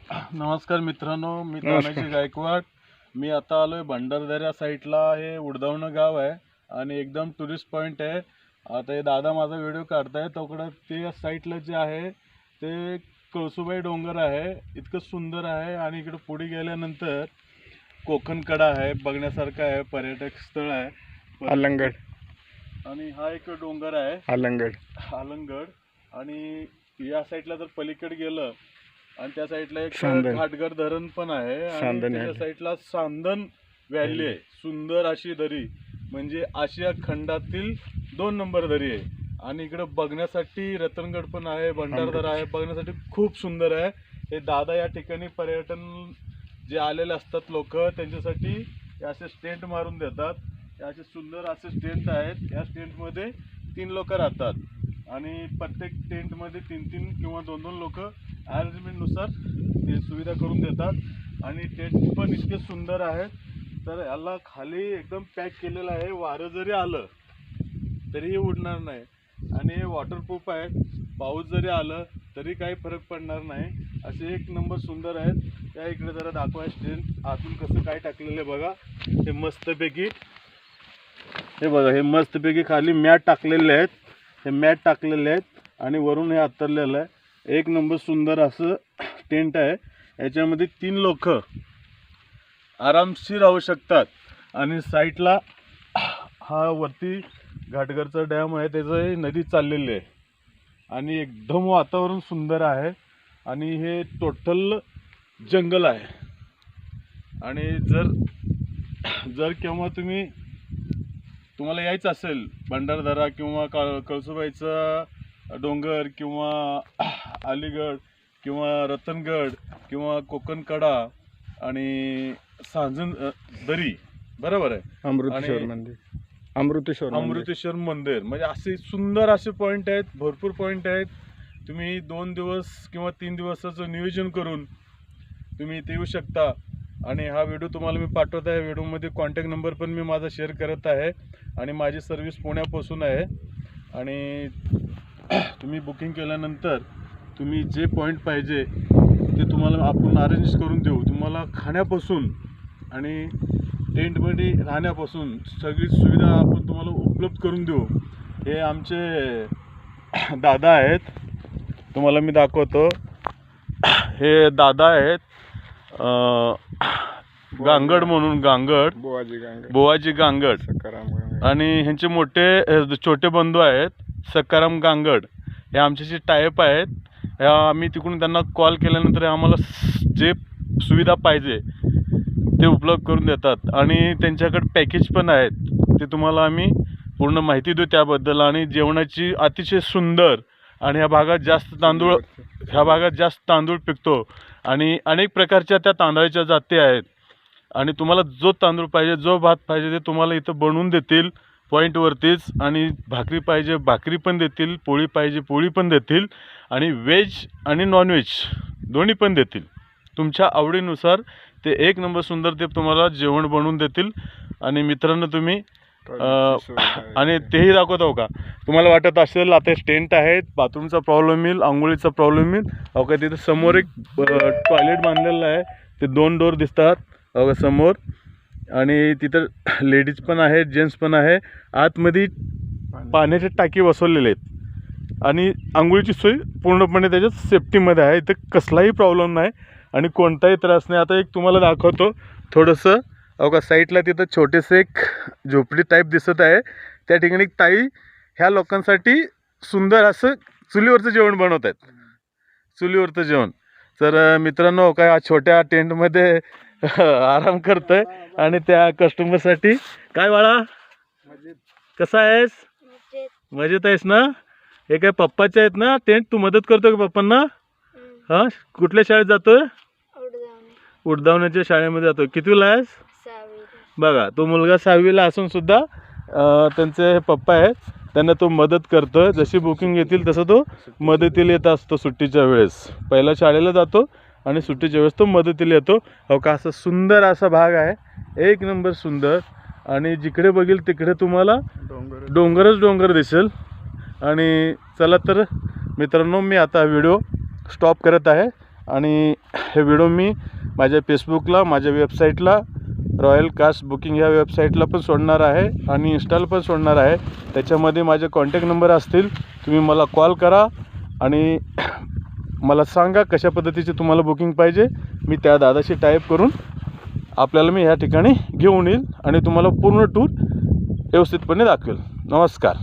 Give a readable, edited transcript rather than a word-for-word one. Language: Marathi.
नमस्कार मित्रांनो, मी नमस्कार. तानाजी गायकवाड. मी आता आलोय भंडारदऱ्या साईडला. हे उडदावणं गाव आहे आणि एकदम टुरिस्ट पॉईंट आहे. आता हे दादा माझा व्हिडिओ काढताय तोकडं ते साईडला जे आहे ते कळसुबाई डोंगर आहे. इतकं सुंदर आहे आणि इकडे पुढे गेल्यानंतर कोकणकडा आहे, बघण्यासारखं आहे, पर्यटक स्थळ आहे. अलंगड आणि हा एक डोंगर आहे अलंगड. आणि या साईडला जर पलीकडे गेलं आणि त्या साईडला एक घाटघर धरण पण आहे आणि त्या साईडला सांदन व्हॅली आहे. सुंदर अशी दरी, म्हणजे आशिया खंडातील 2 नंबर दरी आहे. आणि इकडे बघण्यासाठी रतनगड पण आहे, भंडारदरा आहे, बघण्यासाठी खूप सुंदर आहे. हे दादा या ठिकाणी पर्यटन जे आलेले असतात लोक त्यांच्यासाठी असे स्टेंट मारून देतात. असे सुंदर असे स्टेंट आहेत. या स्टेंटमध्ये 3 लोक राहतात आणि प्रत्येक टेंटमध्ये 3-3 किंवा 2-2 लोक अरेंजमेंटनुसार ते सुविधा करून देतात. आणि टेंट पण इतके सुंदर आहेत. तर याला खाली एकदम पॅक केलेलं आहे. वारं जरी आलं तरीही उडणार नाही आणि हे वॉटरप्रूफ आहे. पाऊस जरी आलं तरी काही फरक पडणार नाही. असे 1 नंबर सुंदर आहेत. त्या इकडे जरा दाखवा टेंट आतून कसं काय टाकलेलं आहे बघा. हे मस्तपैकी, हे बघा, हे मस्तपैकी खाली मॅट टाकलेले आहेत. हे मॅट टाकलेले आहेत आणि वरून हे आतरलेलं आहे. 1 नंबर सुंदर असं टेंट आहे. याच्यामध्ये 3 लोक आरामशीर राहू शकतात. आणि साईडला हा वरती घाटघरचा डॅम आहे, त्याचं नदी चाललेली आहे आणि एकदम वातावरण सुंदर आहे. आणि हे टोटल जंगल आहे. आणि जर केव्हा तुम्हाला यायचं असेल भंडारदरा किंवा कळसुबाईचा डोंगर किंवा अलीगड किंवा रतनगड किंवा कोकणकडा आणि सांजन दरी, बरोबर आहे, अमृतेश्वर मंदिर, म्हणजे असे सुंदर असे पॉईंट आहेत. भरपूर पॉईंट आहेत. तुम्ही 2 दिवस किंवा 3 दिवसाचं नियोजन करून तुम्ही इथे येऊ शकता. आणि हा व्हिडिओ तुम्हाला मी पाठवत आहे. व्हिडिओमध्ये कॉन्टॅक्ट नंबर पण मी माझा शेअर करत आहे. आणि माझी सर्व्हिस पुण्यापासून आहे. आणि तुम्ही बुकिंग केल्यानंतर तुम्ही जे पॉईंट पाहिजे ते तुम्हाला आपण अरेंज करून देऊ. तुम्हाला खाण्यापासून आणि टेंटमध्ये राहण्यापासून सगळी सुविधा आपण तुम्हाला उपलब्ध करून देऊ. हे आमचे दादा आहेत, तुम्हाला मी दाखवतो. हे दादा आहेत गांगड म्हणून, बोवाजी गांगड. आणि ह्यांचे छोटे बंधू आहेत सकाराम गांगड. हे आमच्याशी टायअप आहेत. आम्ही तिकडून त्यांना कॉल केल्यानंतर आम्हाला जे सुविधा पाहिजे ते उपलब्ध करून देतात. आणि त्यांच्याकडे पॅकेज पण आहेत, ते तुम्हाला आम्ही पूर्ण माहिती देऊ त्याबद्दल. आणि जेवणाची अतिशय सुंदर. आणि ह्या भागात जास्त तांदूळ पिकतो आणि अनेक प्रकारच्या त्या तांदळाच्या जाती आहेत. आणि तुम्हाला जो तांदूळ पाहिजे, जो भात पाहिजे ते तुम्हाला इथं बनवून देतील पॉईंटवरतीच. आणि भाकरी पाहिजे भाकरी पण देतील, पोळी पाहिजे पोळी पण देतील. आणि व्हेज आणि नॉनव्हेज दोन्ही पण देतील. तुमच्या आवडीनुसार ते 1 नंबर सुंदर ते तुम्हाला जेवण बनवून देतील. आणि मित्रांनो तुम्ही आणि तेही दाखवतो का, तुम्हाला वाटत असेल आता टेंट आहेत, बाथरूमचा प्रॉब्लेम येईल, आंघोळीचा प्रॉब्लेम येईल, अवघा तिथं समोर एक टॉयलेट बांधलेलं आहे. ते 2 डोर दिसतात अवघा समोर. आणि तिथं लेडीज पण आहेत, जेंट्स पण आहे. आतमध्ये पाण्याचे टाकी बसवलेले आहेत आणि आंघोळीची सोय पूर्णपणे त्याच्यात सेफ्टीमध्ये आहे. इथं कसलाही प्रॉब्लेम नाही आणि कोणताही त्रास नाही. आता एक तुम्हाला दाखवतो थोडंसं. अवघा साईडला तिथं छोटेसे एक झोपडी टाईप दिसत आहे. त्या ठिकाणी ताई ह्या लोकांसाठी सुंदर असं चुलीवरचं जेवण बनवत आहेत. चुलीवरचं जेवण. तर मित्रांनो काय छोट्या टेंटमध्ये आराम करतोय. आणि त्या कस्टमरसाठी काय बाळा, कसा आहेस? मजेत आहेस ना? हे काय पप्पाचे आहेत ना टेंट? तू मदत करतो का पप्पांना? हां, कुठल्या शाळेत जातोय? उडदावण्याच्या शाळेमध्ये जातो. कितवीला आहेस? बघा, तो मुलगा 6वीला असून सुद्धा त्यांचे पप्पा आहेत, त्यांना तो मदत करतोय. जशी बुकिंग येतील तसं तो मदतीला येत असतो. सुट्टीच्या वेळेस पहिला शाळेला जातो आणि सुट्टीच्या वेळेस तो मदतीला येतो. हो का, असं सुंदर असा भाग आहे. 1 नंबर सुंदर. आणि जिकडे बघेल तिकडे तुम्हाला डोंगरच डोंगर दिसेल. आणि चला तर मित्रांनो, मी आता व्हिडिओ स्टॉप करत आहे. आणि हे व्हिडिओ मी माझ्या फेसबुकला, माझ्या वेबसाईटला, रॉयल कास्ट बुकिंग ह्या वेबसाईटला पण सोडणार आहे आणि इन्स्टाला पण सोडणार आहे. त्याच्यामध्ये माझे कॉन्टॅक्ट नंबर असतील. तुम्ही मला कॉल करा आणि मला सांगा कशा पद्धतीची तुम्हाला बुकिंग पाहिजे. मी त्या दादाशी टाईप करून आपल्याला मी ह्या ठिकाणी घेऊन येईल आणि तुम्हाला पूर्ण टूर व्यवस्थितपणे दाखवेल. नमस्कार.